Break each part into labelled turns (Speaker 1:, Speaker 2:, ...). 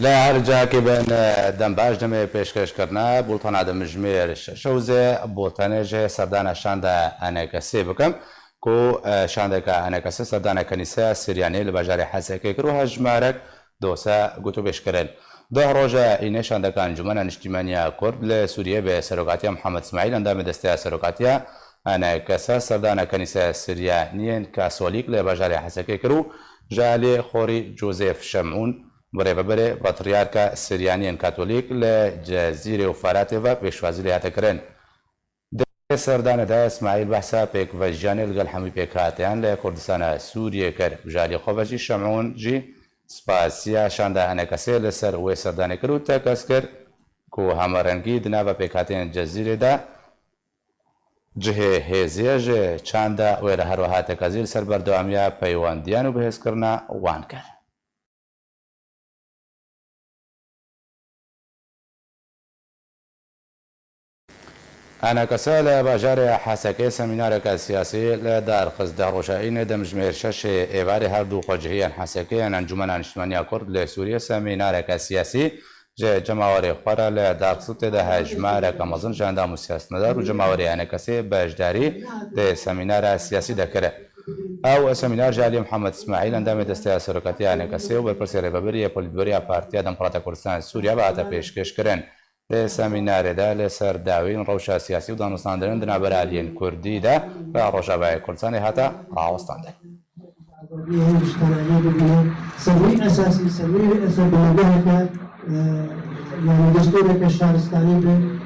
Speaker 1: لا هرجع كبن دم باش دم پیشکش کرنا بولتانا دم جمیر شوزه بولتانه جه سردان شانده انا کسی بکم کو شانده که انا کسی سردان کنیسه سریانی لبجاری حسکه کرو هجمارک دوسا گوتو بشکرن ده روزه این شانده که انجمن اجتماعی کرد لسوریه به سروقاتی محمد اسماعیل اندام دسته سروقاتی انا کسی سردان کنیسه سریانی کاتولیک لبجاری حسکه کرو جالی خوری جوزف شمعون برای پاتریارکا سریانیان کاتولیک لجزیره و فارات و پیشوازی لیات کرن. در سردان دا اسماعیل بحثا پیک و جانی لگل همی پیکاتیان لکردستان سوریه کر جالی خوابجی شمعون جی سپاسیا شانده انکسی لسر و سردان کرو تکس کر کو همارنگی دنا و پیکاتیان جزیره دا جه هزیه جه چانده و هروها تکازیل سر بردوامیا پیواندیانو بحث کرنا وان کر. أنا كسالة بجاري حسكي سمينارك السياسي لدار قصد روشاين دم جمهور شش إيواري هردو قجهيا حسكي أن أنجمن اجتماعية كرد لسوريا سمينارك السياسي جماوري خورا لدار قصد ده هجمارك مزن جاندام السياسي ندار وجماوري أنا كسي بجداري ده سمينار السياسي دكره أو سمينار جالي محمد اسماعيل اندام دسته سرکتی أنا كسي وبرپرسي ريبابري بوليتبوريا بارتيا دموكرات كردستان سوريا بعد پیشکش کرن لسمينار دا لسر داوين روشا سياسي ودانستان درن دنا برالين كردي دا روشا باي كردستان هاتا راوستان دا
Speaker 2: سوي اساسي سوي اساسي يعني دستورك الشهرستاني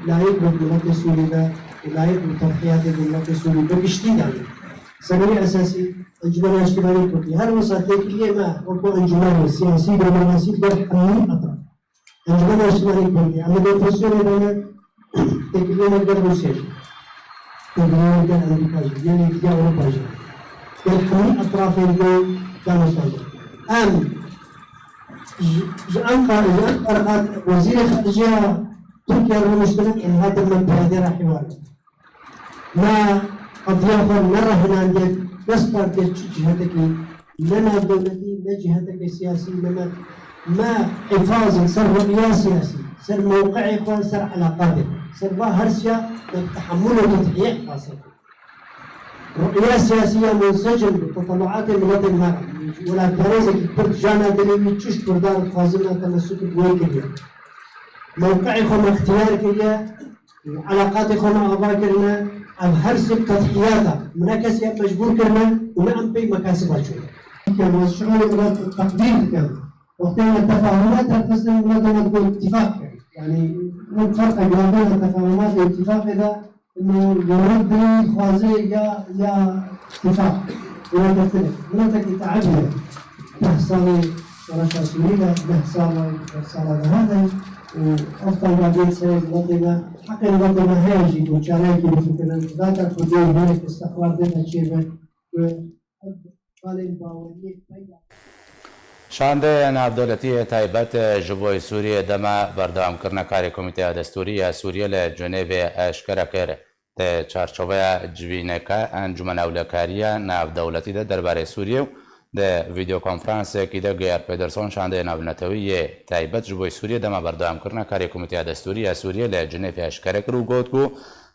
Speaker 2: لايق بالدولة السورية لايق بالتضحيات الدولة السورية بقشتي سوي اساسي انجمن اجتماعي كردي هل وصلت لي ما وكو انجمن سياسي بالمناسب بالحمي اطراف انجمن اجتماعي كردي اما لو تصير هنا تكلم الدولة روسيا تكلم الدولة امريكا يعني الدولة اوروبا بالحمي اطراف الدول دانستان أنقر وزير خارجية تركيا المشترك إن هذا من بهذا حوار ما أضيافا مرة هنا عندك نسبة جهتك لنا دولتي لا جهتك السياسي لنا ما حفاظ سر رؤية سياسي سر موقعي إخوان سر علاقاتك سر هرسيا تحمل وتضحية خاصة رؤية سياسية منسجم بتطلعات المواطن المرأة ولا ترازك الكرد جانا دليل تشش بردار فازلنا تمسك بويكريا موقعي خم اختيار كريا علاقاتي خم أبا كرنا أو هرسك تضحياتها مناكس مجبور كرنا ونعم بي مكاسب أشوف كان الشغل بلاد التقدير كان وقتها التفاهمات تسلم بلاد تقول اتفاق يعني مو فرق بين التفاهمات والاتفاق إذا إنه يرد لي خوازي يا اتفاق ولا تختلف ولا تتعدل بحصالي ورشا سوريا بحصالة هذا وأفضل ما بين سيد وطننا حق وطننا هاجي وشاركي بفكرة ذاك خذي هناك استقرار ذات شيء وقال باوريك
Speaker 1: شانده نافدولتی تایبەت جبوی سوریه دما بردام کرنا کاری کمیته دستوری سوریه لجنیو اشکره کرد ته چارچوبه جوینکا انجمن اولکاریه نافدولتی ده درباره سوریه ده ویدیو کنفرانس کی ده گیر پدرسون شانده نافنتوی تایبەت جبوی سوریه دما بردام کرنا کاری کمیته دستوری سوریه لجنیو اشکره کرد گوت کو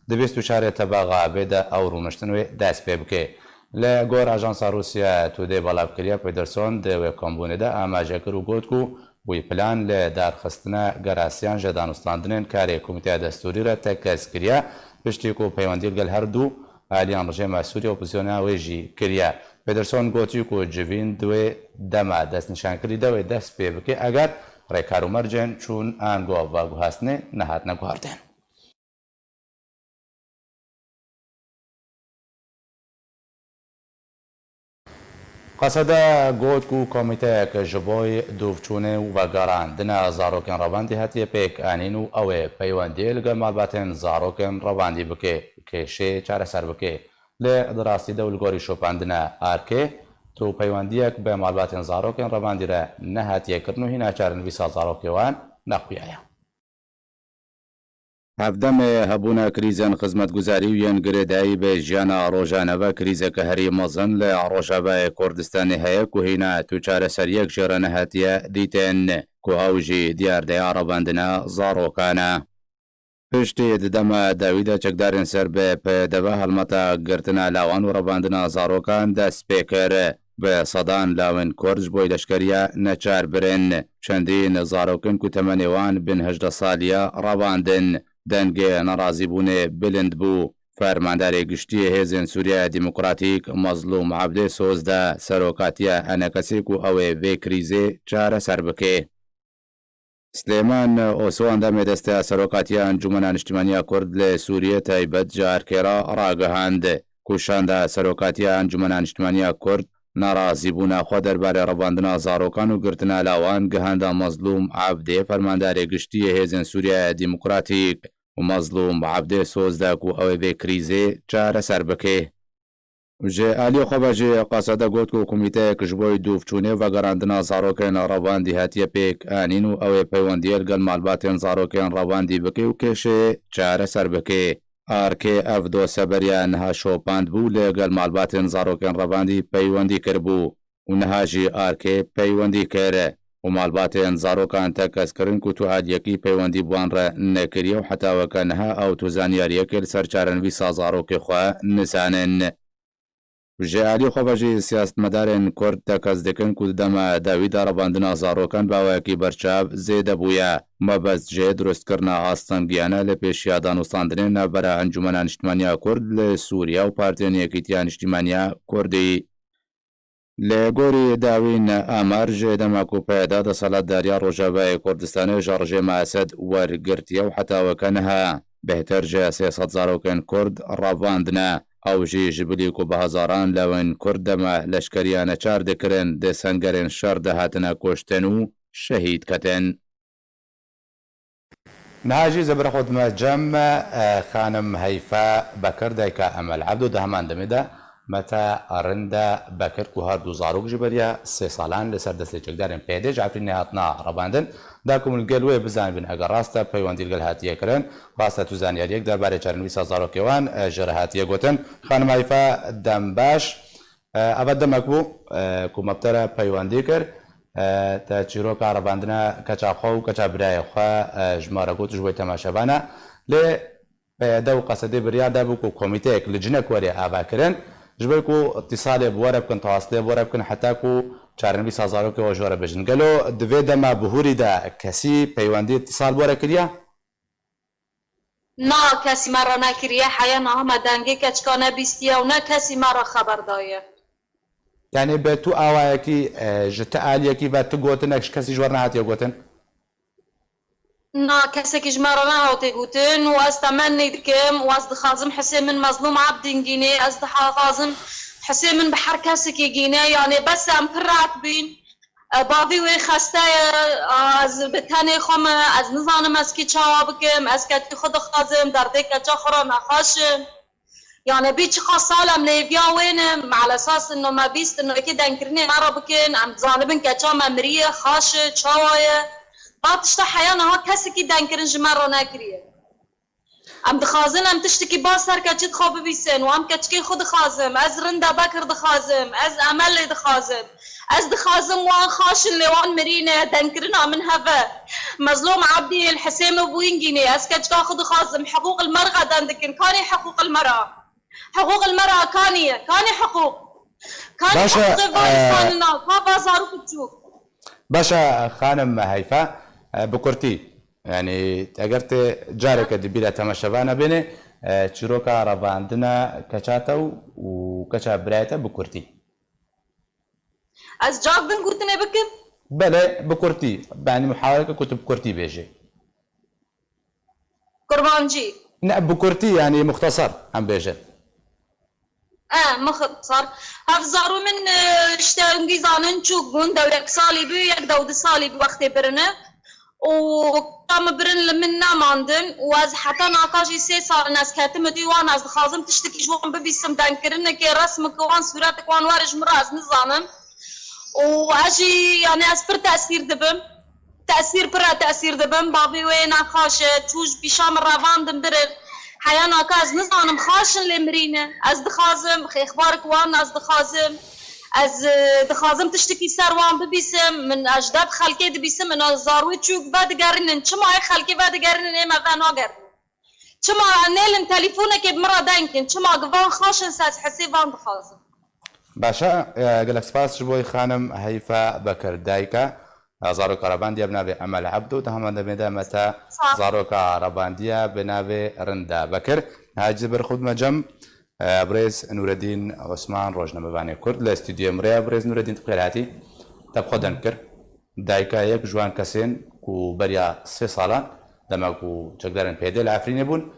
Speaker 1: ده 24 تباغا بده او رونشتن دست پی بکه لگور آژانس روسیا توده بالاب کریا پیدرسون ده کمبونه ده آماجه کرو گوت کو وی پلان لدار خستنا گراسیان جدانستاندنین کاری کمیته دستوری را تکس کریا پشتی کو پیوندی گل هر دو آلیان رژیم سوریه اپوزیسیون ویجی کریا پیدرسون گوتی کو جوین دوی دما دست نشان کری دوی دست پی بکه اگر ریکارو مرجن چون آنگو و گوهستنه نهات نگواردن قصد گوت کو کمیته که جبوی دوفچونه و گراندن زاروکن رواندی هتی پیک آنینو اوه پیوندی لگل مالباتن زاروکن رواندی بکه کشه چاره سر بکه لدراستی دول گوری شوپاندن آرکه تو پیوندیک به مالباتن زاروکن رواندی را نهتی کرنو هینا چارن ویسا زاروکیوان نقویایا هفدم هبونا کریزن خدمتگزاری و ینگردایی به جانا روزانه و کریزه که هری مزن ل روزانه کردستان هیا که هینا تو چاره سریک جرانه هاتیه دیتن کو ئەوژی دیاردەیا ڕەباندنە زاڕۆکانە. پشتی دەمە داویدە چەکدارن سەر بێ پێدەبە هەڵمەتە گرتنە لاوان و ڕەباندنە زاڕۆکان دەست پێکرد بە سەدان لاون کۆرج بۆی لەشکریە نەچار برن چەندین زاڕۆکن و تەمەنێوان بن 18 سالیە ڕەباندن دەنگێ نەڕازیبوونێ بلند بوو. فەرمانداری گشتی هێزن سووریا دیموکراتیک مەزلوم عەبدێ سۆزدە سەرۆکاتیە ئەنەکەسێک و ئەوێ vê کریزê چارەسەر بکێ. سلێمان ئۆسوان دەمێ دەستە سەرۆکاتیە ئەنجومەنە نیشتیمانیە کورد لە سووریە تایبەت جارکێرا ڕاگەهاند کوشاندا سەرۆکاتیە ئەنجومەنە نیشتیمانیە کورد ناڕازیبوونە خۆ دەربارەی ڕەباندنە زاڕۆکان و گرتنە لاوان گەهاندا مەزلوم عەبدێ فەرمانداری گشتی هێزن سووریا دیموکراتیک و مەزلوم عەبدێ سۆزدا و ئەوێ vê کریزê چارەسەر بکێ. Ji aliyê xwe ve jê qaseda got ku komîteyek ji bo dûvçûnê vegerandina zarokên revandî hetiye pêk anîn û ew ê peywendiyê li gel malbatên zarokên revandî bike û kêşê çareser bike. Arkê ev doseberiya niha şopand bû lê gel malbatên zarokên revandî peywendî kiribû û niha jî arkê peywendî kir û malbatên zarokan te keskirin ku tu aliyekî peywendî bi wan re nekiriye û heta weke niha ew tu zaniyariyekê li ser çarenivîsa zarokê xwe nizanin. Ji aliyê xwe ve jî siyasetmedarên Kurd te kes dikin ku dema dawîda rebandina zarokan bi awayekî berçav zêde bûye. Mebez jê durustkirina astengiyane li pêşiya danûstandinê navbera Encûmena Niştimaniya Kurd li Sûriya û Partiyên Yekîtiya Niştimaniya Kurdî. Li gorî dawîn Amar ji dema ku peyda desaletdariya Rojavayê Kurdistanê ji rejêma Esed wergirtiye û heta weke niha bêhtir ji 300 zarokên Kurd revandine. Ew jî ji bilî ku bi hezaran lewên Kurd dema leşkeriya neçar dikirin di sengerên şer de hatine koştin û şehîd ketin. Niha jî zebira xwe dime cem xanim Heyfe Bekir dayika Emel Ebdû di heman demê de mete rinda Bekir ku her du zarok ji beriya 3 salan li ser destê çekdarên pêdê ji Efrînê hatina rebandin da ku gel wê bizanibin eger rast e peywendî li gel hatiye kirin rast e tu zaniyariyek derbarê çarenivîsa zarokê wan ji re hatiye gotin. Xanim Heyfe dem baş ev demek bû ku mebtere peywendî kir te çîroka rebandina keça xwe û keça birayê xwe ji me re got ji wê temaşevane lê peyda û qesedê birya da bû ku komîteyek li cinek werê ava kirin ji ber ku îtisalê bi were bikin tawastilê bi were bikin heta ku çarenivîsa zarokê we ji were bijin. Gelo di vê dema bihûrî de kesî peywendî îtisal bi were kiriye?
Speaker 3: Na kesî me re nekiriye heya niha me dengê keçika nebîstiye û ne kesî me re xeber daye.
Speaker 1: Yani be tu awayekî ji te aliyekî ve tu gotinek ji kesî ji we re nehatiye gotin?
Speaker 3: Na kesekî ji me re nehatiye gotin û ez temennî dikim û ez dixwazim hesê min Mezlûm Ebdîn gînê ez dixwazim hesê min bi her kesekê gîne yani bes em pir rahat bîn bavî wê xeste ye ez bi tenê xwe me ez nizanim ez kî çawa bikim ez ketî xwe dixwazim derdê keça xwe re nexweşim yani bî çiqa sal em lêviya wênim ala esas no me bîst no ekê dengkirinê me re bikin em zanibin keça me miriye xaş e çawa ye ba tişta heya niha kesekî dengkirin ji me re nekiriye. Em dixwazin em tiştekî bas her keçî dixwe bibîsin û em keçikê xwe dixwazim ez rinda Bekir dixwazim ez Emelê dixwazim ez dixwazim wan xaşin lê wan mirîne dengkirina min heve Mezlûm Ebdî hesê me bûyîn gînê ez keçika xwe dixwazim حقوق المرأة دندkin kanî حقوق المرأة حقوق المرأة كانية كاني حقوق كاني حقوق فارساننا كابا زارو بتشوف
Speaker 1: باشا خانم هيفا بكرتي يعني اگرت جارك دبيلا تماشفانا بيني چروكا رواندنا كچاتو و كچا برايتا بكرتي
Speaker 3: از جاك بن قلتني بكم
Speaker 1: بله بكرتي يعني محاولة كنت بكرتي بيجي
Speaker 3: قربانجي
Speaker 1: لا بكرتي يعني مختصر عم بيجي
Speaker 3: مختصر هفزارو من اشتغل زانن چوك بون دورك سالي بي يك دود سالي بوقت برنه وكام برن من ناماندن واز حتى ناقاشي 3 سال ناس كاتم ديوان از خازم تشتكي جوان ببيسم دانكرن كي رسمك وان صورتك وان وارج مراز نظامم واجي يعني اسبر تاثير دبم تاثير برا تاثير دبم بابي وين ناقاشه توش بشام الرافاندم برن حيانا كاز نظام خاشن لمرينه از دخازم اخبارك وان از دخازم از دخازم تشتكي سروان ببيسم من اجداد خلقي دبيسم من زاروي تشوك بعد قارنن شما اي خلقي بعد قارنن ما ذا ناقر شما نيلن تليفونك بمرة داينكن شما قفان خاشن ساس حسيبان دخازم
Speaker 1: باشا قالك سپاس شبوي خانم هيفا بكر دايكا زاروك رابانديا بنابي أمل عبدو تهم دمدا متى زاروك رابانديا بنابي رندا بكر هاجي برخود مجم بريز نور الدين عثمان روجنا مباني كرد لاستوديو مريا بريز نور الدين تقيراتي تبخو دنكر دايكا يك جوان كاسين كو بريا 3 سالا دماغو تقدرن بيدل عفرين بون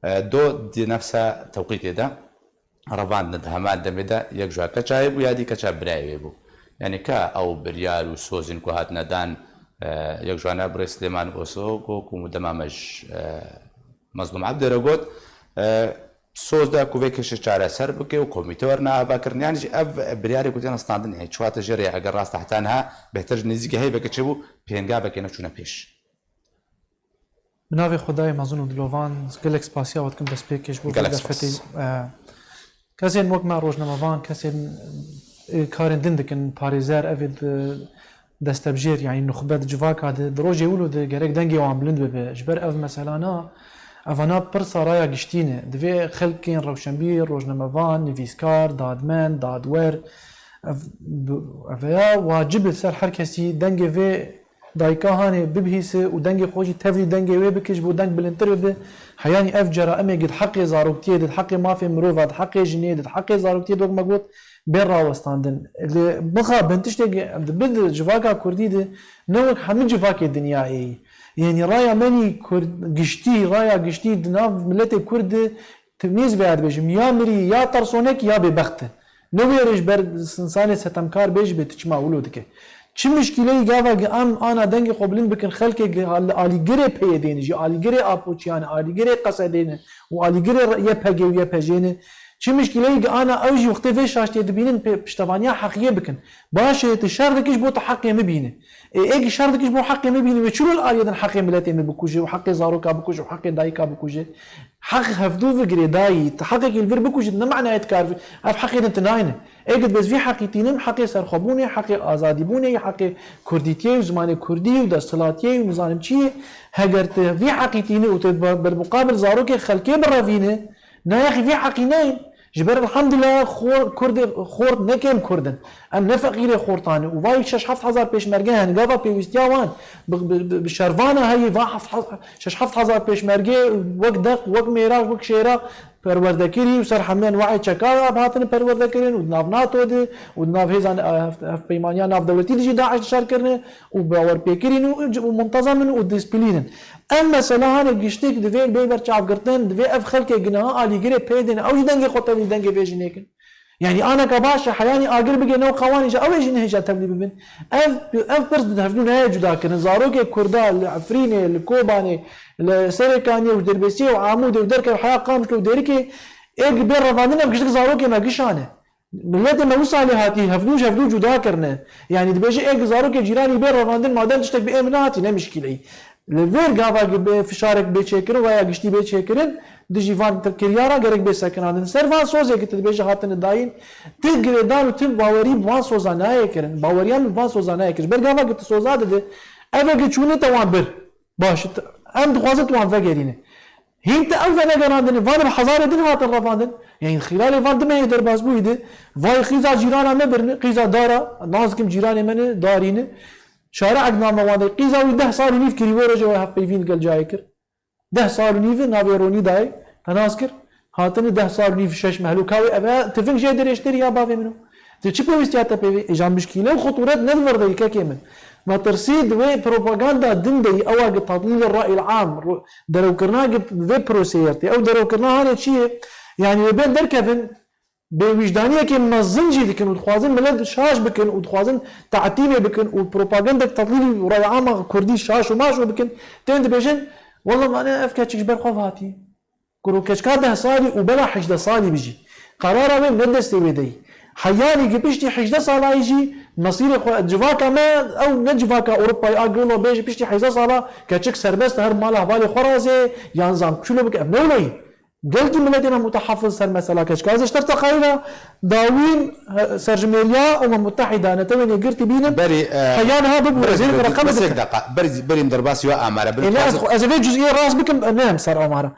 Speaker 1: دو دي نفسها توقيت ده راباند ندهمان دمدا يك جوا كشايب ويادي كشاب براي بو يعني كا او بريال وسوزن كو هات ندان يك جوانا بريس سليمان اوسو كو مدمامج مظلوم عبد رغوت سوز دا كوفيكش چاره سر بكي وكوميتي ورنا باكر يعني اف برياري كوتين استاندن هي شوات جري اگر راس تحتانها بهتر نزيك هي بكچبو پينگا بكينا چونه پیش
Speaker 4: بناوي خداي مازون ودلوفان جالكس باسيا وتكم بس بيكش بو فتي كازين وقت ما روجنا مافان كازين كارن دندكن باريزار افيد دستبجير يعني نخبات جواك هذا دروجي يقولوا ده جريك دنجي وعم بلند بجبر اف مثلا افانا برصا رايا قشتينه دفي خلقين روشنبير روجنا مافان نيفيسكار دادمان دادوير افيا واجب سر حركسي دنجي في دايكا هاني ببهيسه ودنجي خوجي تفلي دنجي وي بكش بو دنج بلنتر به حياني افجر امي قد حقي زاروكتي قد حقي ما في مروفات حقي جنيد قد حقي زاروكتي دوك ما قلت بين راوستاندن اللي بخا بنتشتي بد جواكا كردي ده نوك حمل جواكي الدنيا يعني رايا ماني قشتي رايا قشتي دناف ملتي كرد تمييز بعد بيجم يا مري يا طرسونك يا ببخته نويرج برد انسان ستمكار بيج بتجمع ولودك چه مشکلی گاوا ام انا دنگ قبلن بکن خلک علی گره پیدین جی علی گره اپوچیان علی گره قصدین و علی گره یه پگی و یه پجین چه مشکلی انا اوجی وقت في شاشتی دبینن پشتوانیا حقیقی بکن باشه تشردکش بو حقی مبینه اگه شردکش بو حقی مبینه و چلو الیدن حقی ملتی مبکوجه و حقی زاروکا بکوجه و حقی دایکا بکوجه حق هفدو فكري داي تحقق الفير بكوش ما معنى اتكار اف حقي انت ناينه اجد بس في حقيتين حقي سرخبوني حقي ازاديبوني حقي كرديتي وزمان كردي ودستلاتي ونظام شي هجرت في حقيتين بالمقابل زاروك خلكي برافينه نا يا اخي في حقي ناين جبر الحمد لله خور نكم كردن ام نفقير خورتاني وواي 6000 پیشمرگه هنگاوا پیوستیاوان بشروانه هي وا 6000 پیشمرگه وقت دق وقت میراج وقت شیرا پروردگاری و سرحمن وعي چکا باتن پروردگارین و نافناتو ده و ناف هزان اف پیمانیا ناف دولتی دی داعش شار کرنه و باور پیکرین و منتظم و دیسپلین اما مثلا هن گشتک دوی بیبر چاف گرتن دوی اف خلک گناه علی گره پیدن او دنگ خطلی دنگ بیجنیکن يعني انا كباشا حياني اقل بقي نو خواني جا اول شيء نهجا تبلي ببن اف برد دهفنون هاي جدا كن زاروك كردا العفريني الكوباني السركاني ودربسي وعامود ودرك الحياه قامت ودركي اق بين رمضان بقشك زاروك ما قشانه ملت ما وصل هاتي هفدو جدا كرنا يعني دبيجي اق زاروك جيراني بين رمضان ما دام تشتك بامناتي لا مشكله الفير قاوا فشارك بيتشكر ويا قشتي بيتشكرن دجي فان تكريارا غيرك بيسكنادن سيرفان سوزي كت بيجي هاتن داين تغري دال تم باوري وان سوزاناي كرن باوريان وان سوزاناي كش برغاوا كت سوزاد ده اف گچونه توان بر باش ام دخوازت وان فغيرينه هينت اول غنادن فان حزار دين هات الرفاندن يعني خلال فان دم يدر بازبويده واي خيزا جيرانا ما برن خيزا دارا نازكم جيران من دارين شارع نام وان قيزا 10 سال نيف كري ورجه وحق بيفين قال جايكر 10 سال نيف نافيروني داي تناسكر هاتني 10 سال نيف شش مهلوكاوي ابا تفك جاي در يشتري يا بافي منو تشي بويستياتا بي اجام مشكله وخطورات نذر ذي كيمن ما ترصيد وي بروباغندا دندي او تضليل الراي العام درو كرنا في بروسيرتي او درو كرنا هذا شيء يعني بين دركفن بوجدانيه كي منظمجي لكن ودخوازن ملد شاش بكن ودخوازن تعتيمه بكن وبروباغندا تضليل الراي العام كردي شاش وماشو بكن تند بيجن والله ما انا افكاتش جبر خوفاتي كرو كشكا 10 سالي وبلا 11 سالي بيجي قراره من ندستي بيدي حياني قبشتي 11 سالة يجي مصير جواكا ما او نجواكا اوروبا اقولوا بيجي بشتي 11 سالة كاتشك سربست هر ماله بالي خرازه ينظم شنو بك نولي قلت ملتنا متحفظ سر مسألة كشكاز اشترت قايلة داوين سرجميليا متحدة أنا توين قرتي بينم
Speaker 1: بري
Speaker 4: حيانا هذا
Speaker 1: بري رقم بس دقيقة بري مدرباس يو أمارة
Speaker 4: إذا في جزئية راس بكم نعم صار أمارة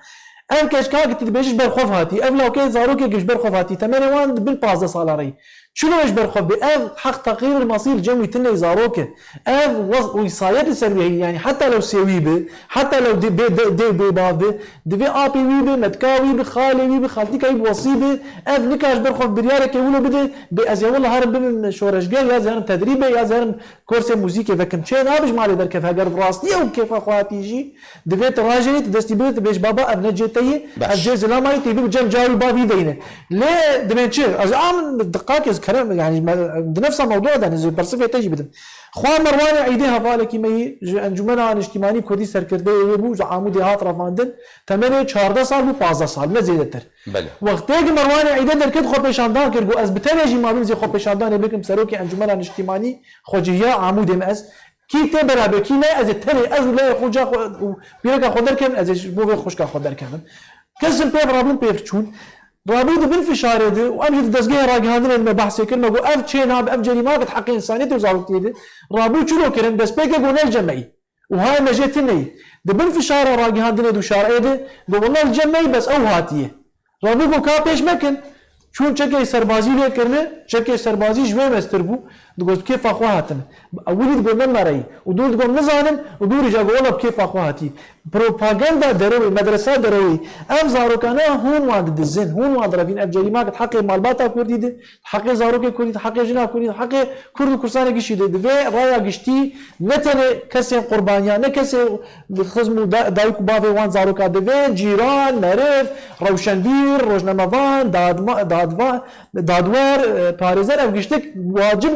Speaker 4: أم كشكا قلت بيجش برخوف هاتي أف لو كي زاروكي جش برخوف هاتي 8 بالبازة صالاري شنو ايش برخوف بأف حق تغيير المصير جوي تني زاروكي أف وصايات السربيه يعني حتى لو سويبه حتى لو دي بابه دي ابي ويبه متكاوي بخالي ويبه خالتي كاي بوصيبه أف نكاش برخوف بريارك يقولوا بدي بأزي والله هرب من شورشجال يا زهرم تدريبه يا زهرم كورس موسيقى فكم شيء نابش مالي در كيف هاجر براستي او كيف اخواتي يجي دي تراجعي تدستي بيت بيش بابا ابنجتي الجيز لا ما يتي بجم جاي بابي دينه ليه دمنشي از عام الدقائق كلام يعني بنفس الموضوع ده زي برسفه تجي بدم خوان مروان عيدها بالك مي انجمنا اجتماعي كردي سركرده بو عمودي هات رفاندن 8 14 سال بو 15 سال ما زيادتر وقتي مروان عيده دركت خو پیشاندان کرگو از بتنجي ما بين زي خو پیشاندان بكم سروكي انجمنا اجتماعي خوجيه عمودي مس كي تبرا بكي لا از تاني از لا خوجا بيرك خودر كم از بو خوش کا خودر كم كسم بيف رابون بيف چون رابود بالفشار ده وامشي دزقيه راقي هذا لما بحث كلمه قو اف تشين هاب اف جريمات حق انسانيه وزارتي ده رابود شنو كرن بس بيك قو الجمعي وهاي ما جتني ده بالفشار راقي هذا دو شارع ده قو والله الجمعي بس او هاتيه رابود قو كابيش مكن شون چکه سربازی له کرنه چکه سربازی جوه مستربو دگوز کیف اخو هاتن اولی دگو نماری و دور دگو نزانن و دور جا گولا کیف اخو هاتی پروپاگاندا دروي مدرسه دروي ام زاروکانه هون واد دزن هون واد رفين اف جريمات حق مالباتا كردي ده حق زاروك كردي حق جنا كردي حق كرد كرسانه گشي ده و رايا گشتي نتنه کسي قربانيا نه کسي خصم دايك باوي وان زاروكا ده جيران مرف روشندير روزنامه‌وان دادوار باريزر اف گشتك واجب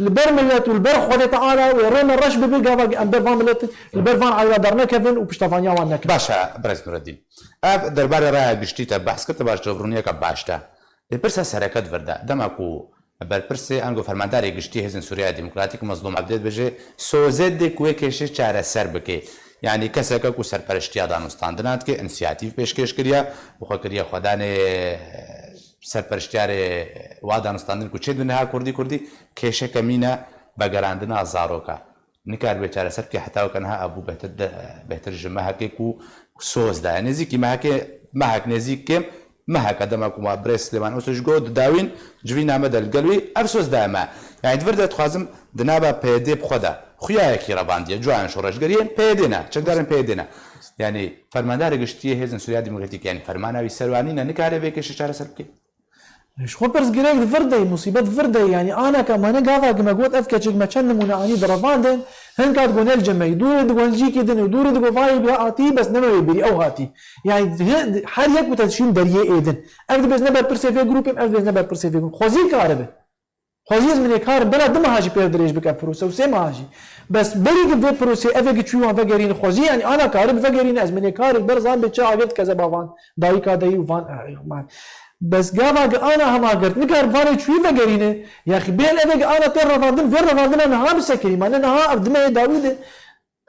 Speaker 4: البر ملت والبر خود تعالى ويرون الرش ببلغا امبر فان ملت البر فان على درنا كيفن وبشتفانيا وانك
Speaker 1: باشا برز نور الدين اف دربار راه گشتي بحث كرت باش جبرونيه كباشتا برسا سركت وردا دماكو برپرسه انگو فرمانداری گشتی هزن سوریا دموکراتیک مظلوم عبدید بجه سوزد کوی کشش چاره سر بکه یعنی کسی که کو سرپرستی دانستاندنات که انسیاتیو پیشکش کردیا بخو کردیا خدان سرپرستیار و دانستاندن کو چه دنیا کردی کشه کمینه بگراندنا زاروکا نکار بیچاره سر که حتی وکنها ابو بهتر جمعه که کو سوز ده نزیکی محک نزیک که محك دما كما بريس لمان اوسج جود داوين جوين عمد القلوي افسوس دائما يعني تفرد تخازم دنابا بيدي بخدا خويا كي ربانديه جوان شورش غريين بيدينا چقدارن بيدينا يعني فرماندار گشتي هزن سوريا ديمقراطيك يعني فرماناوي سروانينا نكاره بكش شهر سبكي
Speaker 4: شو برز جريك فردي مصيبة فردي يعني أنا كمان قاعد كما قلت أذكر ما كان منعني درفاندن هن كاد قول الجمع يدور دقول جيكي دن يدور دقول فاي بيعطي بس نما يبري أو هاتي يعني حال يك بتشين دريه إيدن أكيد بس نبى برسيفي جروب أكيد بس نبى برسيفي جروب خوزي كاربه خوزي من كار بلا دم هاجي بيردريش بك بروسة وسام هاجي بس بريك في بروسة أفكر شو ما فكرين خوزي يعني أنا كارب فكرين از من كار برزان بتشاعرت كذا بافان داي كاداي وفان بس قاعد انا هم قلت نكر فاري شوي فقرينه يا اخي بين ابيك انا ترى فاضل في رفاضل انا ها مسكري ما انا ها ابدما داوود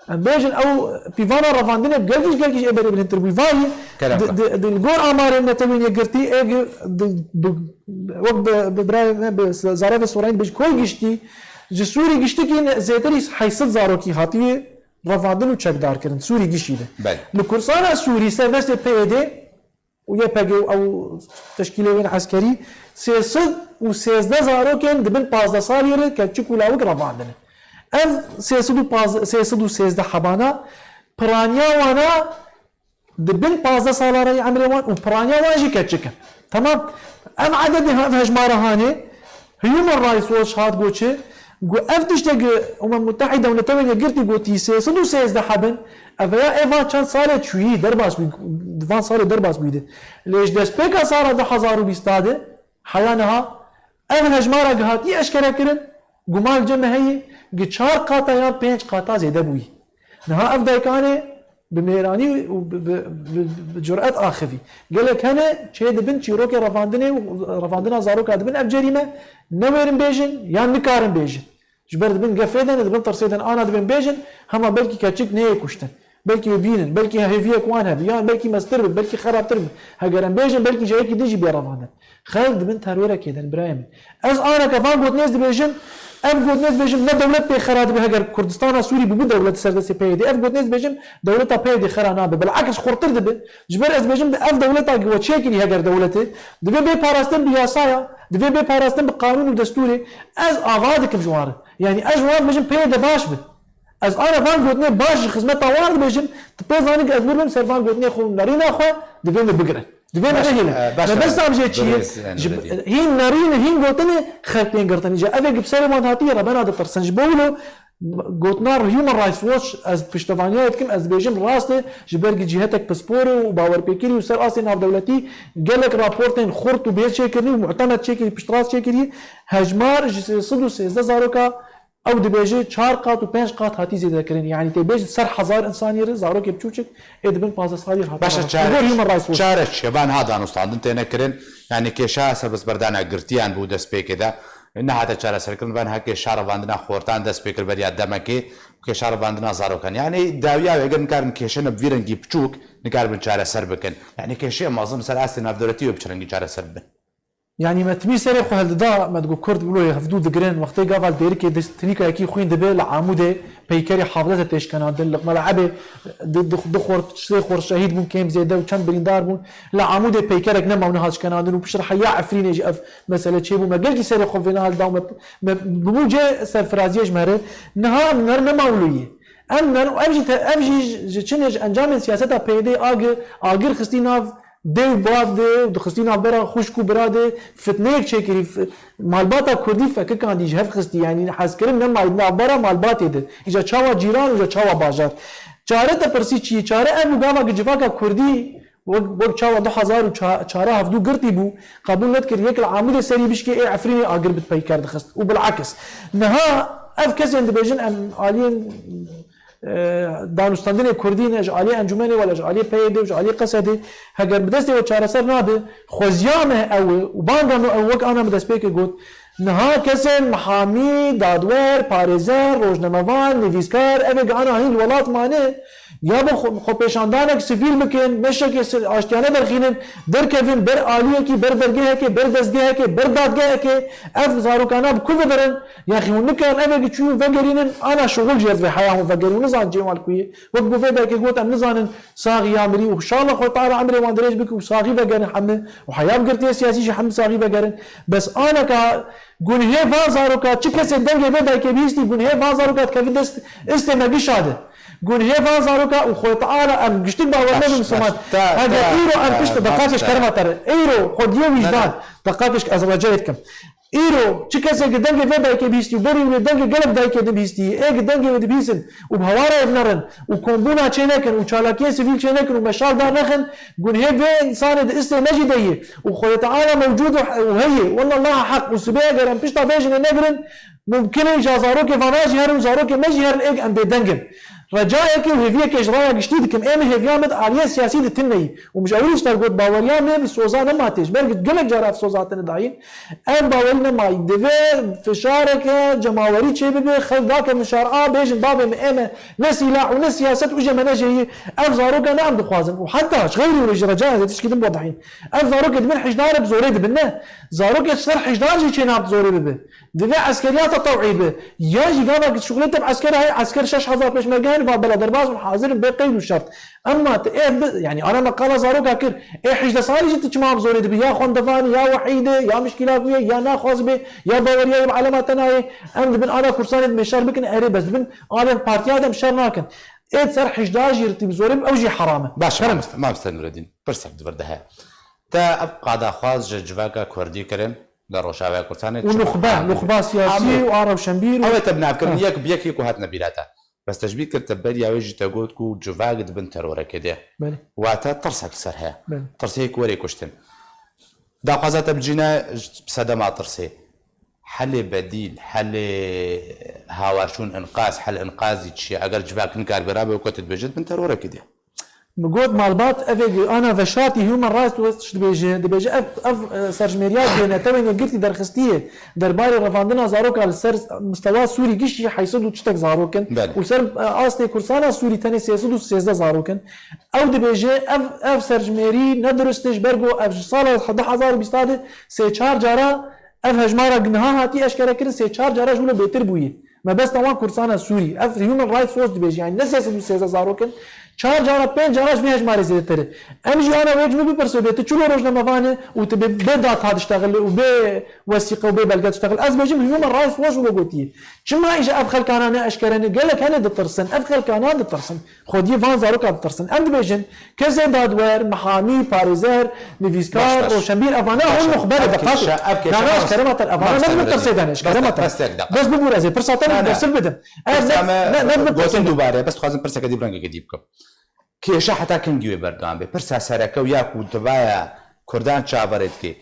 Speaker 4: امباجن او بيفانا رفاندنا قلقش ابر ابن تربي فاي الجور امار ان تبين يقرتي اج وقت بدراي زارف سورين بج كوي گشتي جسوري گشتي كي زيتري حيصد زاروكي هاتي رفاندن وچقدار كرن سوري گشيده لكرسانا سوري سيرفيس بي دي ويبقى او تشكيله عسكري سيصد وسيزده زاروكن دبن 15 سال يره كتشكولاوك رفاندن اف سيصد وسيزده حبانا برانيا وانا دبن 15 سال راي عمري وان وبرانيا واجي كتشكن تمام ام عدد هجماره هاني هيومن رايتس واتش هات جوتشي جو اف تشتاق المتحده ونتمنى قرتي قوتي سيصد وسيزده حبن افيا ايفا كان صارت شوي درباس دفان صار درباس بيده ليش دسبيكا صار 2020 حيانها اف هجماره قهات اشكره كرن قمال جمع هي قشار قاطا يا 5 قاطا زيده بوي نها افدا كان بميراني وبجرأة اخفي قال لك انا شيد بن شيروكي رفاندنا زاروكا بن اف جريمه نويرن بيجن يا نكارن بيجن جبرت بن قفيدن بن ترسيدن انا بن بيجن هما بلكي كاتشيك نيه كشتن بلكي بينن بلكي هيفيا كوانها بيان بلكي مستر بلكي خراب ترم هجرن بيجن بلكي جايكي ديجي بيرافانا خالد بنت هرويرا كيدن برايم از انا كفان قلت ناس دبيجن اف قلت ناس بيجن لا دولة بخراد بهجر كردستان سوري ببو دولة سردسي بيدي اف قلت ناس بيجن دولتها بيدي خرانا بالعكس خرطر دب جبر از بيجن اف دولتها قوة شيكي هجر دولتي دبي بي باراستن بياسايا دبي بي باراستن بقانون ودستوري از اغادك بجوار يعني اجوار بيجن بيدي باش بي از انا فان قلت باش خدمت وارد بيجن تبيزانك از بيرم سيرفان قلت خو نارينا خو دبي بقرا دبي هنا بس عم جيت شيء هي نارين هي قلت لي خلتين قرتني جا ابي بسالي ما هاتي ربنا د برسنج بولو قلت نار هيومن رايتس واتش از بشتفانيات كم از بيجن راسته جبرك جهتك باسبور وباور بيكري وصار اصلا ناف دولتي قال لك رابورتين خرط وبيت شيكري ومعتمد شيكري بشتراس شيكري هجمار صدو سيزده زاروكا او دبيجي 4 قات و 5 قات هاتي زياده كرين يعني تبيج سر حزار انسان يرز زاروك بتشوچك ادبن 5 صار هاتي
Speaker 1: باشا شارك شبان هذا نصاند انت نكرين يعني كيشا سبس بردانا قرتيان بو دس بي كده ان هذا شارع سركن بان هكي شارع عندنا خورتان دس بيكر بدي قدامك كي شارع عندنا زاروكان يعني داويا يقدر نكار كيشن بفيرنجي بتشوك نكار بنشارع سربكن يعني كيشي ما اظن سر اسنا دولتي وبشرنجي شارع سربن
Speaker 4: يعني ما تبي سري خو هالدا ما تقول كرد بيقولوا يهفدو دقرين وقت قافل ديركي تنيكا كي خوين دبل عموده بيكري حافظه تيش كان دل ملعبه دخور تشري خور شهيد ممكن زياده وكان بريندار بون لا عموده بيكرك نما ونهاش كان دل وبشرح يا عفرين يجي اف مساله شيء ما قالش سري خو فينا هالدا بموجه سرفرازيج مره نها نما وليه امن امجي تشنج انجام سياستها بيدي اجر خستيناف ديو باف دي دخستينا برا خوشكو براده فتنيك شكري مالباتا كردي فكر كان دي جهف خستي يعني حس كرم نما ادنا برا مالبات ده اجا چاوا جيران وجا چاوا بازار چاره تا پرسي چي چاره ام گاما جفاكا كردي وق چاوا 2000 چاره هفدو قرتي بو قبول نذكر يك العامل سري بشكي اي عفريني اجر بتبيكر دخست وبالعكس نها اف كسي عند بيجن ام عالين دانستاندن کردین اجعالی انجمنی ولا اجعالی پیده اجعالی قصدی هگر بدستی و چاره سر نابه خوزیامه او و باندانو او وک آنها بدست پیک گود نها کسن محامی دادور پارزر روزنموان نویسکار اوه گانا هین ولات مانه یا با خو پیشاندانک سیویل بکن مشک آشتیانه درخینن در کفین بر آلیه کی بر درگه کی بر دزگه کی بر دادگه کی اف زاروکانا بکوه درن یا خیون نکن اوه گچون وگرینن آنا شغل جرد و حیاه وگرین نزان جیوال کویه وقت گوفه دا که گوت ام نزانن ساغی عمری و شاءالله خو تعالی عمری وان دريج بك وساغي وگرن حمه وحياه بقرتي سياسي حمه ساغي وگرن بس انا كا گنه فازاروكا چكس دنگه بدا که بیستی گنه فازاروكا كفي دست استمگی شاده گنه فازاروكا وخو تعالى ام گشتي باور نبي سمات هذا ايرو ام كشت دقاتش كرمه تر ايرو خد يوم وجدان دقاتش ازربايجان ايرو چكس دنگه بدا که بیستی بري دنگه قلب دای که بیستی اگ دنگه ود بیسن وبهواره ابنرن وكومبونا چنكن وچالاكي سيفيل چنكن ومشال دار نخن گنه في انسان استمجي دي وخو تعالى موجود وهي والله الله حق وسبيع قرن بيشتا بيجن نقرن ممكن يجازاروك فناجي هرم زاروك مجي هرن ايج ام بدنجن رجائك وهيفيك اجراء جديد ام هيفيامد عاليه سياسيه التني ومش اولش تقول باوريا من سوزان ما تيش برق قلق جرى سوزاتن داين ام باورنا ما يدفع فشارك جماوري شي بي خذ ذاك مشارعه بيجن باب ام نسيلاح ونسياسه وجه مناجي ام زاروك نعم دخوازن وحتى غير رجاء تش كده موضحين ام زاروك من حجدار بزوريد بنا زاروك شرح حجدار جي ناب زوريد به دفاع عسكريات تطوعيه ياجي قامك شغلته بعسكر هاي عسكر 6000 بيشمركان بلد باز وحاضر بقيد وشرط اما يعني انا مقاله زاروكا كر اي حجده صاري جت ما بزوري دبي يا خون دفاني يا وحيده يا مشكله بيه يا ناخذ به يا باوريا بعلامات تناي ام بن انا كرسان مشار بكن اري بس بن انا بارتي هذا مشار ناكن اي صار حجده جرتي بزوري اوجي حرامه
Speaker 1: باش ما مستنور الدين برسك دبردها تا ابقى دا خواز جواكا كردي كرم لروشاوي كرسان
Speaker 4: ونخبه سياسي وعرب شمبير
Speaker 1: او تبنى فكر ياك بيك وهاتنا بيلاتا بس تجبيد كنت تبدي يا وجه تقول كو جواقد بنتر ورا كده واتا ترسك سرها ترسي كوري كشتن دا قزات بجينا بسدا ما ترسي حل بديل حل هاواشون انقاذ حل انقاذ شيء اگر جواك نكار برابه وكنت بجد بنتر ورا كده
Speaker 4: مقود مالبات افيج انا فشاتي هيومن رايتس وش دبيجي اف سرجميريات بين تبين قلتي درخستيه درباري رفاندنا زاروك على سر مستوى سوري قشي حيصدوا تشتك زاروكن وسر اصلي كورسانا سوري تاني سيصدوا سيزدا زاروكن او دبيجي اف سرجميري ندرستش برغو اف صاله 11000 بيستاد سي 4 جارا اف هجمارا جنها هاتي اشكال كر سي 4 جارا جوله بيتر بوي ما بس طبعا كورسانا سوري اف هيومن رايتس وش دبيجي يعني نسيسدوا سيزدا زاروكن 4 جارا 5 جاراش فيها جماري زيتر امجي انا ويجب بيبرسو بيت تشلو روجنا مفاني وتبي بدات هذا تشتغل وبي وثيقه وبي بلقات تشتغل از بيجي هيومن رايتس واش وقوتي كما اجى ادخل كان انا اشكرني قال لك انا دترسن ادخل كان انا دترسن خدي فان زاروك دترسن اند بيجن كذا دادوير محامي باريزر نيفيسكار وشمبير افانا هم مخبر دقات انا اشكرمت افانا ما ترسيدان اشكرمت بس بقول ازي برساتن درس بدم
Speaker 1: لا قلت دوباره بس خازم برسك دي برنگ ديبكم كيشا حتى كنجي بردان به برسا سرکه و یا کودبایا کردان چابرت کی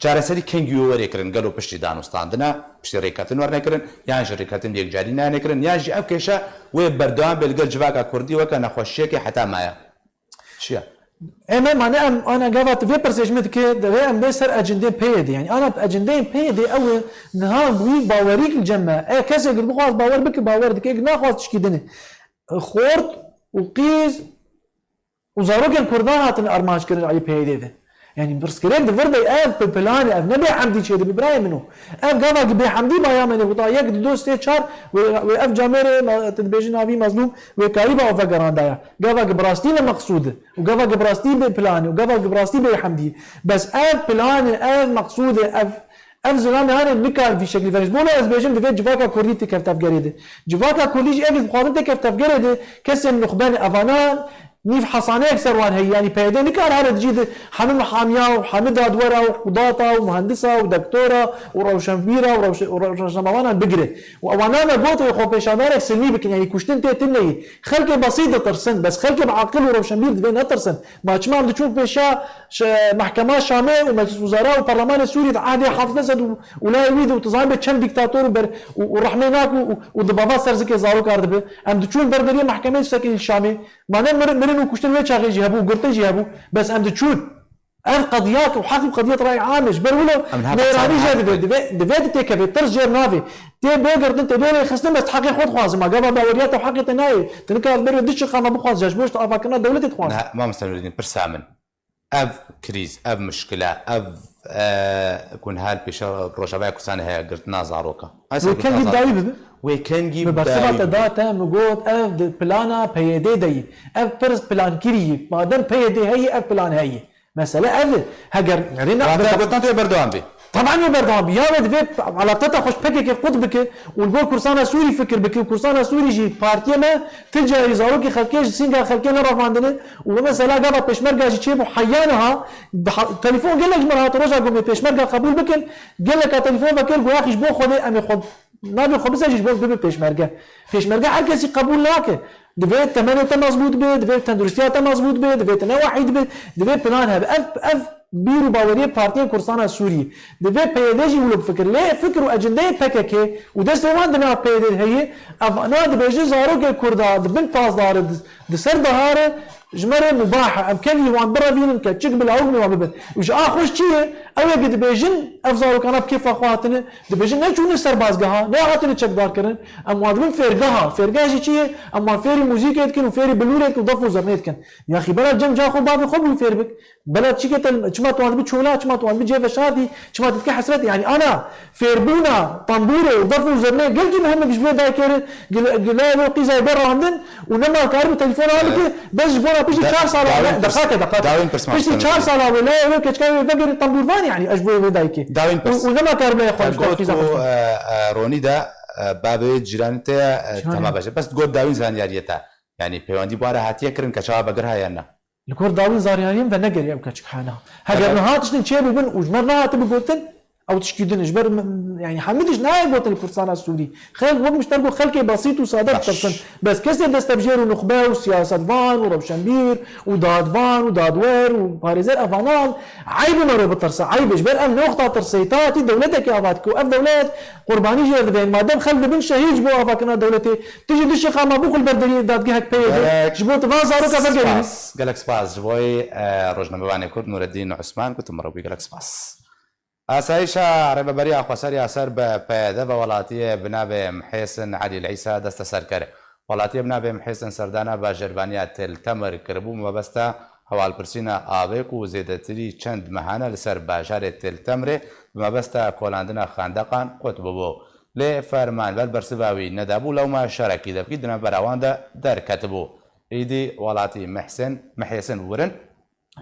Speaker 1: چارەسەری کەنگی وەرێکردن گەل و پشتی دانوستاندنە پشتی ڕێککەتن وەرنەکردن یان ژ ڕێککەتن یەکجاری نانێکردن یانژی ئەو کێشە وێ بەردەوام بێ لەگەڵ جوواکە کوردی وەکە نەخۆشیەکی حتا مایە چییە؟
Speaker 4: اما معناها انا قابت في برسجمت كي دغه ام بيسر اجندين بيدي يعني انا اجندين بيدي او نهار بوي باوريك الجمع اي كذا قد بخواص باور بك باور دك ناخذ تشكيدني خورت وقيز وزاروك الكردان هاتن ارماج كرن على بيدي ده يعني برسكريك دفردي اف بلان اف نبي حمدي شي ببراي منو اف قابا بي حمدي ما يامن بطا يك دو ستي شار واف جامير تدبيجي نافي مظلوم وكاريبا اوف غراندايا قابا براستي مقصود وقابا براستي ببلان وقابا براستي بحمدي بس اف بلان اف مقصود اف زلمه هذا نكال في شكل فريز بولا از بيجم دفيت جواكا كوردي كيف تفقريده جواكا كوردي اف مقابلته كيف تفقريده كسم نخبان افانان نيف حصانه اكثر وان هي يعني بيدني كان هذا تجي حامل محاميه وحامل دادوره وقضاطه ومهندسه ودكتوره وروشنفيره وروشنموانا بقره وانا ما قلت خو بيشادارك سلمي بك يعني كشتن تتني خلق بسيطه ترسن بس خلق بعقل وروشنبير بين ترسن ما تشمع تشوف بيشا محكمه شامله ومجلس وزراء والبرلمان السوري عادي حافظ اسد ولا يريد وتظاهر بتشم ديكتاتور ورحمناك وضبابات سرزك زارو كارد ام تشوف بربريه محكمه السكن الشامي ما وكشتن وين شاغي جابو قلت جابو بس ام تشود القضيات وحاكم قضيه راي عام جبر ولا ميراني جاب دفيت تيك في ترجع نافي تي بيقر انت دول خصنا بس حقي خود خواز ما قبل باوريات وحقي تناي تنكر بيرو دش قام بخواز جاش افاكنا دولتي تخواز
Speaker 1: ما مستمرين برسامن اب كريز اب مشكله اب كون هال بشر روشابا كسان هي قلتنا زاروكا
Speaker 4: وكان يداوي
Speaker 1: وكان يجيب
Speaker 4: بسبب داتا مقود اف بلانا بيدي دي اف فرز بلان كري بعدين بيدي هي اف بلان هي مساله اف هاجر غيرنا
Speaker 1: قلت انت بردوان بي
Speaker 4: طبعا بردوان بي يا ود على تتا خوش بكك قطبك والبول كورسانا سوري فكر بك كورسانا سوري جي بارتي ما تلجا يزاروكي خلكيش سينغا خلكينا رفاندني ومساله قبل بشمركا جي تشيبو حيانها تليفون قال لك مرات رجع قوم بشمركا قبول بكن قال لك تليفون بكل يا اخي بو خذ امي خذ نبي خبز اجي جبت بيبي بيشمرقه هر کسی قبول ناکه دفعت تمنيت مظبوط به دفعت تندرستيات مظبوط به دفعت انا واحد به دفعت بلان هذا اف بيرو باوريه بارتي كورسانا سوري دفعت بيدجي ولو بفكر ليه فكروا اجنده بكك ودست وان دنا بيد هي انا دبجي زارو كردا دبن باس دار دسر دهاره جمره مباحه امكاني وان برا فين كتشك بالعوم وما وش اخوش شيء او قد بيجن افزارو كان كيف اخواتنا دبجن نشون سربازغها لا هاتن تشك دار كرن ام وادمن فرقها شيء اما فيري موزيك يتكن وفيري بلوريت وضفوا زرنيت كان يا اخي بلد جم جاخو باب خبل فيربك بلد شيكت شما توان بتشولا شما توان بجيف شادي شما تتك حسرت يعني انا فيربونا طنبوره وضفوا زرنيت قلت مهم مش بدا كير قلا قيزه برا عندن ونما كارب تليفون هذاك بس جبنا بيجي 4 سال دقائق بيجي 4 سال ولا هو كان فقر طنبور يعني اجبو بدايكي ونما كارب لا يخرج
Speaker 1: روني دا بابي جيرانته تمام باشه بس تقول داوين زانياريتا يعني بيواندي بواره هاتيه كرن كشا بقرها يانا
Speaker 4: الكور داوين زاريانين فنقر يا كاتش حانا هاجر نهاتش نشيب بن وجمرنا هات بقولتن او تشكيدن اجبر يعني حمدش نائب وطن الكردستان السوري خلق وقت مشترك خلقي بسيط وسادة ترسن بس كسر دستبجير ونخبة وسياسة فان وروشنبير وداد فان وداد وير وباريزير افانال عيب مرة بالترسة عيب اجبر ام نقطة ترسيتاتي دولتك يا افاتك واف دولات قرباني جير دفين ما دام خلق بن شهيج بو افاكنا دولتي تجي دشي قام بوق البردري داد جهك بيد جبوت فازارو كفرقني
Speaker 1: قالك سباس جبوي روجنا بواني كرد نور الدين عثمان كنت مروي قالك سباس اسایشا ڕێبەری ئاخواسەری ئاسەر بە پەیادە بە وڵاتیە بنابێ محێسن عەلی العیسا دەستە سەرکەرێ وڵاتیە بنابێ محێسن سەردانە بە ژێربانیا تێلتەمر کردبوو مەبەستە هەواڵپرسینە ئاوێک و زێدەتری چەند مەهانە لەسەر باژارێ تێلتەمرێ مەبەستە کۆلاندنە خاندەقان قوت ببوو لێ فەرمانبەر بەرسباوی نەدابوو لەومە شەرەکی دەبکی دنە بەراواندا دەرکەتبوو ئیدی وڵاتی محێسن ورن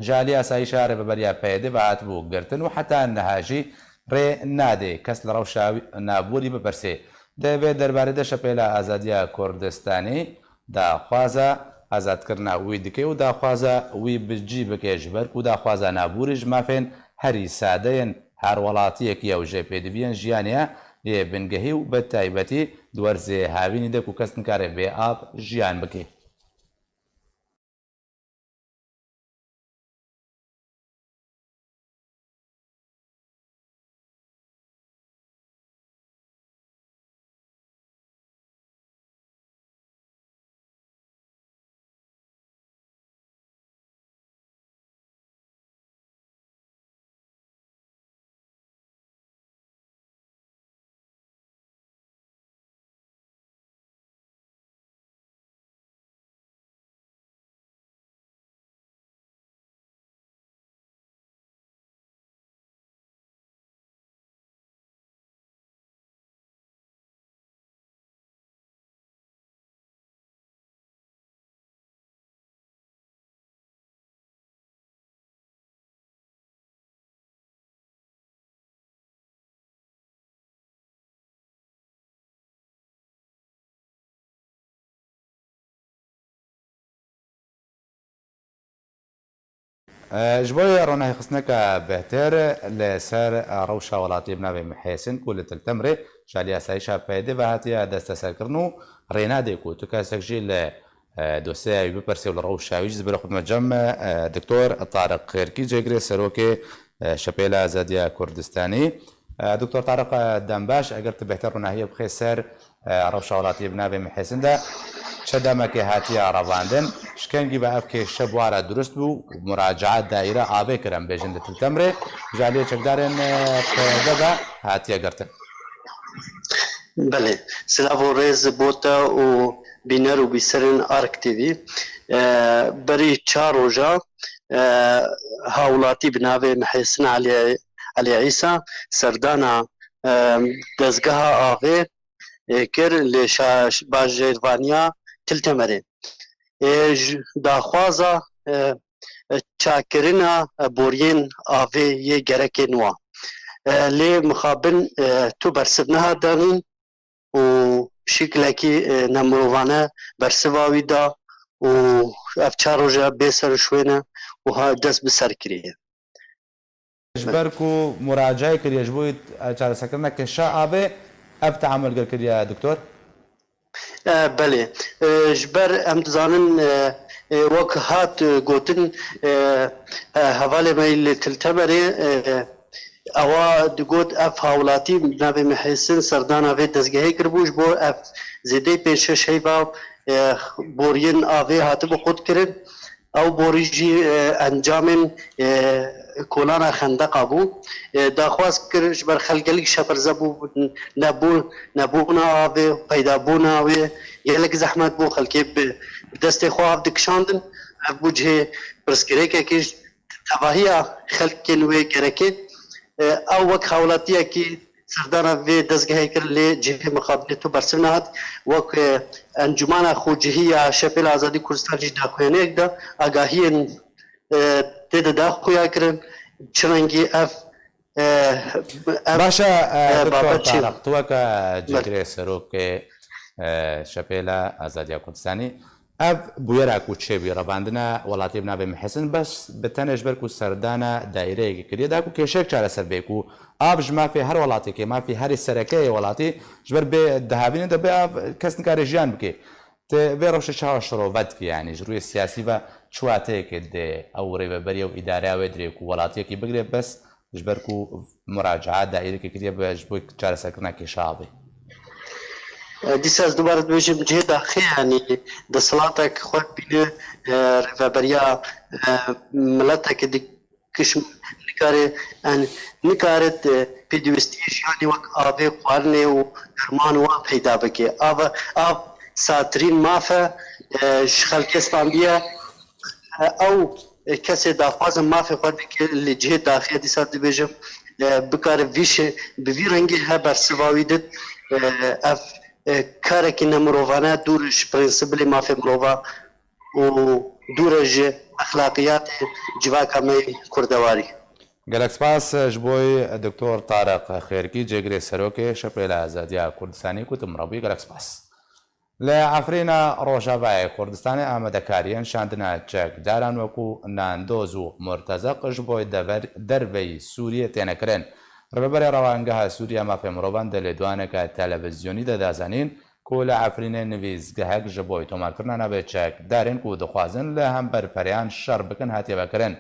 Speaker 1: جالی ئاسایشە ڕێبەبەریە پەیادە بەهات بوو گرتن و حتا نەهاژی ڕێ نادێ کەس لە ڕەوشاوی نابووری بپرسێ دەبێت دەربارەی دەشەپێلە ئازادیە کوردستانی داخوازە ئازادکردنا وی دکەی و داخوازە وی بجی بکێژ بەرک و داخوازە نابووریش مافێن هەری سادەیەن هەر وڵاتیەکی ئەو ژێ پێدەبیەن ژیانە لێ بنگەهی و بە تایبەتی دووەرزێ هاوینی دەک و کەس نکارێ بێ ئاب ژیان بکەی ji bo ronahê xistineka bêhtir li ser rewşa welatiyê binavê Mihêsin ku li Tiltemirê jaliya asayişa peyedê ve hatiye desteserkirin û rênadê ku tu kesek jî li dosyeya wî bipirsê û li rewşa wî jî zibêre xwe cem Diktor Tariq Xêrkî cêgirê serokê Şepêla Azadiya Kurdistanî Diktor Tariq Dembaş eger tu bêhtir ronahiyê bixê ser rewşa welatiyê binavê Mihêsin de çe demekê hatiye revandin şikengî ve ev kêşe buwara durist bû muracaat daîre avê kirin bêjin li Tiltemirê jaliyê çekdarên peyede de hatiye girtin.
Speaker 5: Belê silav û rêz bo te û bîner û bîserên Ark TV berî çar roja hawlatî bi navê Mihêsin Elî Îsa serdana dezgeha avê kir li bajêrvaniya Tiltemirê daxwaza çakirina boriyên avê yê gerekê nû lê mixabin tu bersiv nehadanîn û şîklekî nemirovane bersiva wî da û ev çar roja bê serûşwêne û ha dest bi ser kiriye.
Speaker 1: Ji ber ku muracayê kiriye ji bo çareserkirina kêşa avê ev teamül kiriye Diktor?
Speaker 5: Belê ji ber em dizanin wek hat gotin hevalê me li Tiltemirê ewa digot ev hawlatî navê Mihêsin serdana vê dezgehê kiribû ji bo ev zêdeyê pênc şeş heyva boriyên avê hatibû xut kirin ew borî jî encamên kolana xendeqa bû daxwaz kir ji ber xelgelîk şeperze bû nebûna avê peydabûna wê gelek zehmet bû xelkê bi destê xwe av dikişandin ev bû cihê pirsgirêkekî tevahiya xelkên wê gerekê ew wek hawlatiyekî serdana vê dezgehê kir lê cihê mixabilê tu bersiv nehat wek encumana xwecihî ya Şepêla Azadî Kurdistan jî daxuyaniyek da agahiyên tê de daxuya kirin çi rengî ev
Speaker 1: Başa Diktor Tariq tu weke cêgirê serokê Şepêla Azadiya Kurdistanî ئەv بویەرا و چێبی ڕەباندنە وڵاتی بنابێ محسن بەس بتەنێژ بەرک و سەردانە دایرەیەکی کردێدا و کێشێک چارەسەر بێک و ئاو ژمافی هەر وڵاتێکی مافی هەری سەرەکەی وڵاتی ژبەر بێ داهابینە دەبێ کەس نکارێ ژیان بکێ بێ ڕەوشە چاوە شڕۆڤەت یانیش ڕووی سیاسی بە چواتەیەکت دێ ئەو ڕێبەبەری و ئیداراوێ درێک و وڵاتیەکی بگرێ بەس ژبەرک و مراجعات دایرەکی کردێ بەش بۆی چارەسەرکردنا کێشاڵی
Speaker 5: دیسە ez دوباره dibêjim cihê daxê yanî desthilatek xwe bîne rêveberiya mileteke dikiş nikare pêdivîstiyê jiyanê wek avê xwarinê û derman wan peyda bike av satirîn mafe ji xelkê standiye ew kesê daxwazin mafê xwe dike li cihê daxê dîsa dibêjim bikare bi vî rengî he bersiva wî dit ev karekî nemirovane dûr ji prensîbilê mafê mirova û dûr e ji exlaqiyatê civaka me kurdewarî.
Speaker 1: gelek spas ji boî Dr. Tarek Xêrkî cêgirê serokê Şepêla Azadiya Kurdistanê ku tu mirabûyî gelek spas. Li Efrîna Rojavayê Kurdistanê amadekariyên şandina çekdaran wekû nandoz û murtezeq ji bo derveyî Sûriyê têne kirin. Rêveberiya Rewangeha Sûriya mafê mirovan di lêdwaneke televizyonî de dazanîn ku li Efrînê nivîzgehek ji bo tomarkirina navê çekdarên ku dixwazin li hemberperiyan şer bikin hatiye vekirin.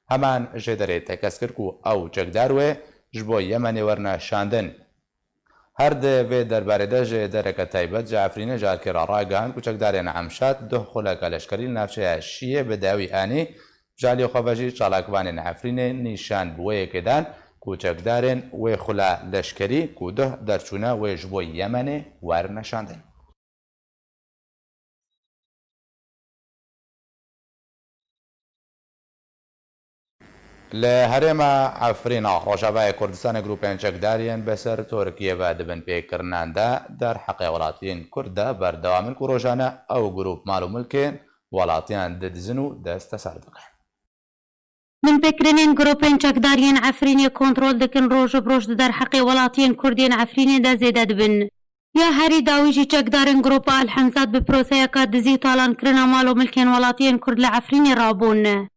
Speaker 1: Heman jê derê tekez kir ku ew çekdar wê ji bo Yemenê werine şandin. Her di vê derbarê de jê dereke taybet ji Efrînê jarkêra ragihan ku çekdarên Emşad duh xuleka leşkerî li navçeya Şîyê bi dawî anî ji aliyê xwe ve jî çalakvanên Efrînê nîşan bi wêyekê dan ku çekdarên wê xula leşkerî ku duh derçûne wê ji bo Yemenê werine şandin. Li herêma Efrîna Rojavayê Kurdistanê grûpên çekdariyên beser Tirkiye ve dibin pêkirinan de derheqê welatiyên Kurd de berdewamin ku rojane ew grûp mal û milkên welatiyan didizin û desteser dikin.
Speaker 6: Binpêkirinên grûpên çekdariyên Efrînê kontrol dikin roj bi roj di derheqê welatiyên Kurdên Efrînê de zêde dibin. Ya herî dawî jî çekdarên grûpa Elhemzat bi proseyeka dizî û talankirina mal û milkên welatiyên Kurd li Efrînê rabûn.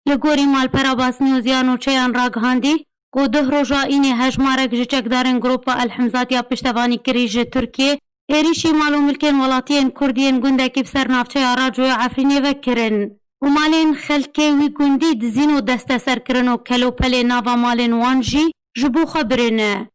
Speaker 6: Li gorî malpera basnî û ziyan û çeyan ragihandî ku duh roja înê hejmarek ji çekdarên grûpa Elhemzat ya piştevanî kirî ji Tirkiye êrişî mal û milkên welatiyên Kurdiyên gundekî bi ser navçeya Racoya Efrînê ve kirin. û malên xelkê wî gundî dizîn û desteserkirin û kelopelê nava malên wan jî ji bo xwe birine.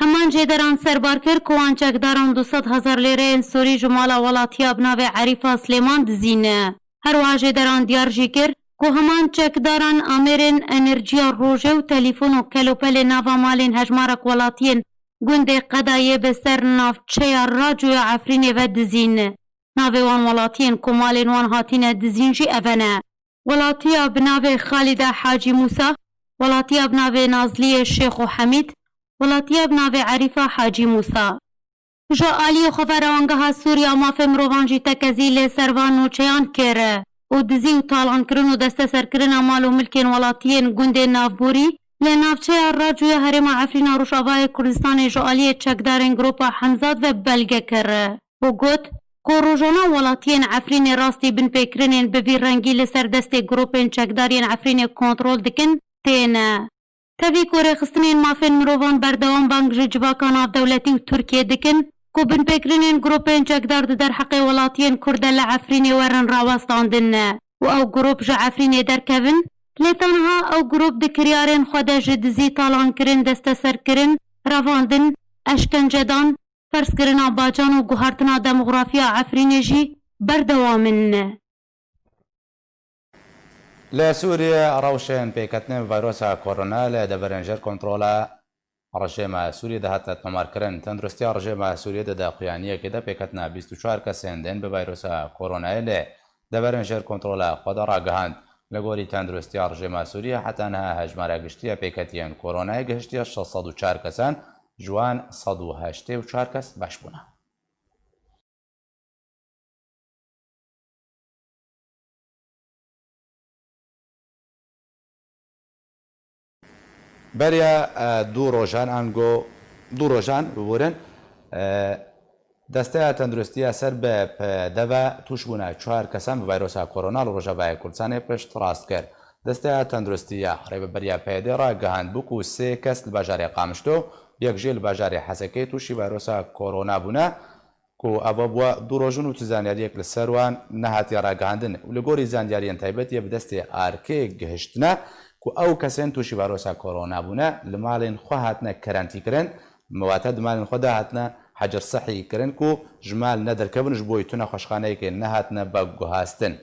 Speaker 6: Heman jêderan serbar kir ku wan çekdaran 200,000 lêreyên Sûrî ji mala welatiya bi navê Erîfa Slêman dizîne. Herwiha jêderan diyar jî kir ku heman çekdaran amêrên enerjiya rojê û telîfon û kelopelê nava malên hejmarek welatiyên gundê Qedayê bi ser navçeya Racoya Efrînê ve dizîn. Navê wan welatiyên ku malên wan hatîne dizîn jî ev ne: welatiya bi navê Xalîde Hacî Musa, welatiya bi navê Nazliyê Şêx û Hemîd, welatiya bi navê Erîfa Hacî Musa. Ji aliyê xwe ve Rewangeha Sûriya mafê mirovan jî tekezî lê servan û çeyan kir û dizî û talankirin û desteserkirina mal û milkên welatiyên gundên navborî lê navçeya Racoya herêma Efrîna Rojavayê Kurdistanê ji aliyê çekdarên grûpa Hemzat ve belge kir û got ku rojana welatiyên Efrînê rastî binpêkirinên bi vî rengî li ser destê grûpên çekdariyên Efrînê kontrol dikin têne. Tevî ku rêxistinên mafên mirovan berdewam bang ji civaka navdewletî û Tirkiye dikin ku binpêkirinên grûpên çekdar di derheqê welatiyên Kurd de li Efrînê werin rawestandin û ew grûp ji Efrînê derkevin, lê tenha ew grûp di kiryarên xwe de ji dizî talankirin, desteserkirin, revandin, eşkencedan, ferskirina bacan û guhartina demografiya Efrînê jî berdewamin.
Speaker 1: Li Sûriyê rewşên pêketinên vîrusa korona li deverên jer kontrola rejêma Sûriyê de hate tomarkirin. Tenduristiya rejêma Sûriyê de daxuyaniyekê de pêketina 24 kesên din bi vîrusa koronayê lê deverên jer kontrola xwe de ragihand. Li gorî tenduristiya rejêma Sûriyê heta niha hejmara giştiya pêketiyên koronayê gihiştiya 604 kesan ji wan 184 kes beş bûne. Beriya du rojan biborin دەستەیە تەندروستیە سەر بە پێدەڤە توشبوونە 4 کەسان بە ڤایرۆسا کۆرۆنا لە ڕۆژەڤایە کوردستانی پشت ڕاست کرد. دەستەیە تەندروستیە ڕێبەبەریە پێدەی ڕاگەهاند بووکو و 3 کەس لە باژارێ قامشتۆ یەکژێ لە باژارێ حەسەکەی تووشی ڤایرۆسا کۆرۆنا بوونە و ئەوە بووە دوو ڕۆژن و زانیاریەک لە سەروان نەهاتی ڕاگەاندن و لە گۆری زانیاریان تایبەتیە بەدەستی ئارکەیەک گەهشتنە و ئەو کەسێن تووشی ڤایرۆسا کۆرۆنا بوونە لە ماڵێن خۆ هاتنە کەرانتیکردن مەواتە دمالێن خۆدا هاتنە حەجر سەحی کردن و ژمال نەدەرکەبنش بۆی تونە خۆشخانەیەکێ نەهاتنە بە گوهاستن.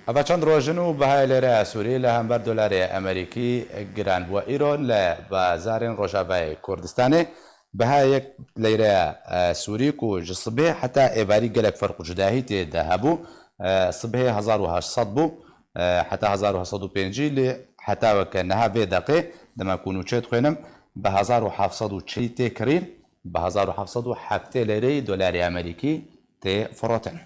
Speaker 1: ئەڤە چەند ڕۆژن و بەهای لێرە سووری لە هەمبەر دۆلاری ئەمریکی گران بووە ئیرۆن لە بازارên ڕۆژاڤایە کوردستانê بەهایەک لەیرە سووری و ji sibê heta êvarî gelek ferq û cudahî tê de hebû sibê 1800 bû heta 1805 lê heta weke niha vê deqê dema ku nûçê dixwênim bi 1740 tê kirîn bi 1770 lêreyê dolarê Amerîkî tê firotin.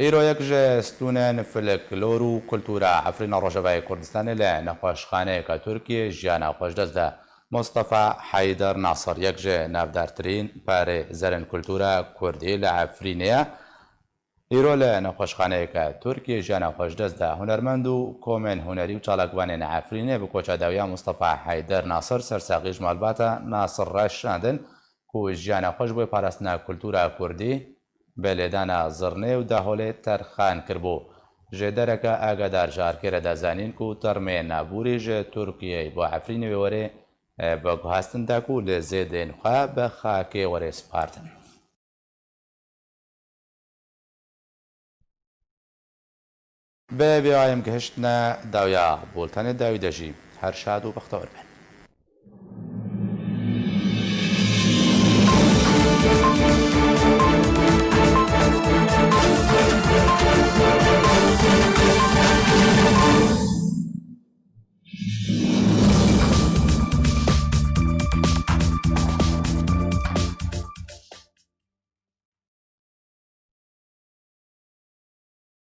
Speaker 1: ئێرۆ یەک ji stûnên folklor û kultûra Efrîna Rojavayê Kurdistanê li nexweşxaneyeka Tirkiyê jiyana xweşdest de Mustafa Heyder Nasir yek ji navdartirîn parêzerên kultûra Kurdî li Efrînê ye. Îro li nexweşxaneyeka Tirkiyê jiyana xweşdest de hunermend û komên hunerî û çalakvanên Efrînê bi koçadawiya Mustafa Heyder Nasir sersaxî ji malbata Nasir re şandin ku jiyana xweş bûyê parastina kultûra Kurdî بە لێدانا زڕنێ و داهۆلێ تەرخان کردبوو. ji dereka ئاگادار ji arkêre de zanîn ku termê naborî ji Tirkiyeyê bo Efrînê wê werê bi guhastin da ku li zêdên xwe bi xakê werê spartin. Bi vê ayêm gihiştine dawiya boltanê dawî de jî her şad û bextewar be.